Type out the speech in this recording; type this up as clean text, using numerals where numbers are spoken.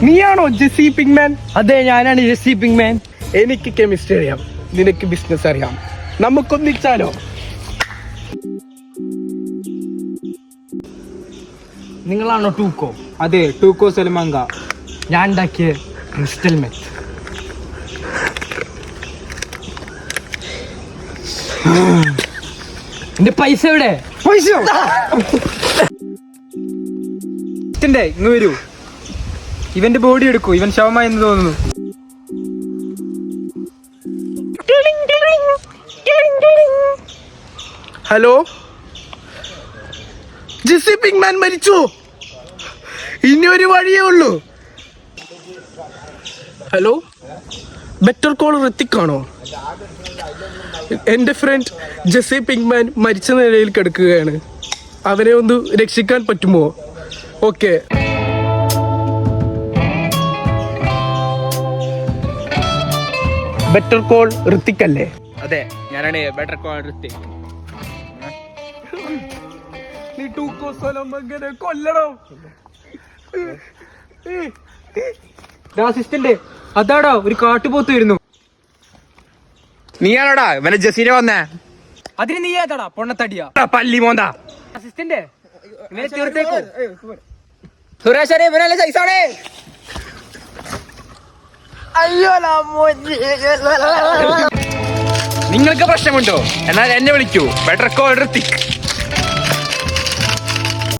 നീയാണോ ജെസ്സി പിങ്മാൻ? അതെ, ഞാനാണ് ജെസ്സി പിങ്മാൻ. എനിക്ക് കെമിസ്ട്രി അറിയാം, നിനക്ക് ബിസിനസ് അറിയാം. നമുക്കൊന്നിച്ചാലോ? നിങ്ങളാണോ ടൂക്കോ? അതെ, ടൂക്കോ സൽമാങ്ക. ഞാൻ ഉണ്ടാക്കിയ ക്രിസ്റ്റൽ മെത്ത്. എന്റെ പൈസ എവിടെ? പൈസ ഇങ്ങ് വരൂ. ഇവന്റെ ബോഡി എടുക്കൂ, ഇവൻ ശവമായെന്ന് തോന്നുന്നു. ഹലോ, ജെസ്സി പിങ്മാൻ മരിച്ചു. ഇനി ഒരു വഴിയേ ഉള്ളൂ. ഹലോ, ബെറ്റർ കോൾ ഋത്തിക് ആണോ? എൻ്റെ ഫ്രണ്ട് ജെസ്സി പിങ്മാൻ മരിച്ച നിലയിൽ കിടക്കുകയാണ്. അവനെ ഒന്ന് രക്ഷിക്കാൻ പറ്റുമോ? ഓക്കെ. ബെറ്റർ കോൾ ഋത്തിക് അല്ലേ? അതെ, ഞാനാണ് ബെറ്റർ കോൾ ഋത്തിക്. നീ ടൂക്കോ സൽമാനെ കൊല്ലണം. അസിസ്റ്റന്റ്, അതാടാ ഒരു കാട്ടുപോത്ത് വരുന്നു. നീയാണോടാ ഇവനെ ജസീനെ വന്നേ? അതിന് നീ ഏതാടാ പൊണ്ണത്തടിയാ പല്ലി മോന്ത? അസിസ്റ്റന്റ്, ഇവനെ തീർത്തേക്കോ. സുരേഷ്, ഇവനല്ലേ സൈസാണേ. നിങ്ങൾക്ക് പ്രശ്നമുണ്ടോ? എന്നാൽ എന്നെ വിളിക്കൂ, ബെറ്റർ കോൾ ഋത്തിക്.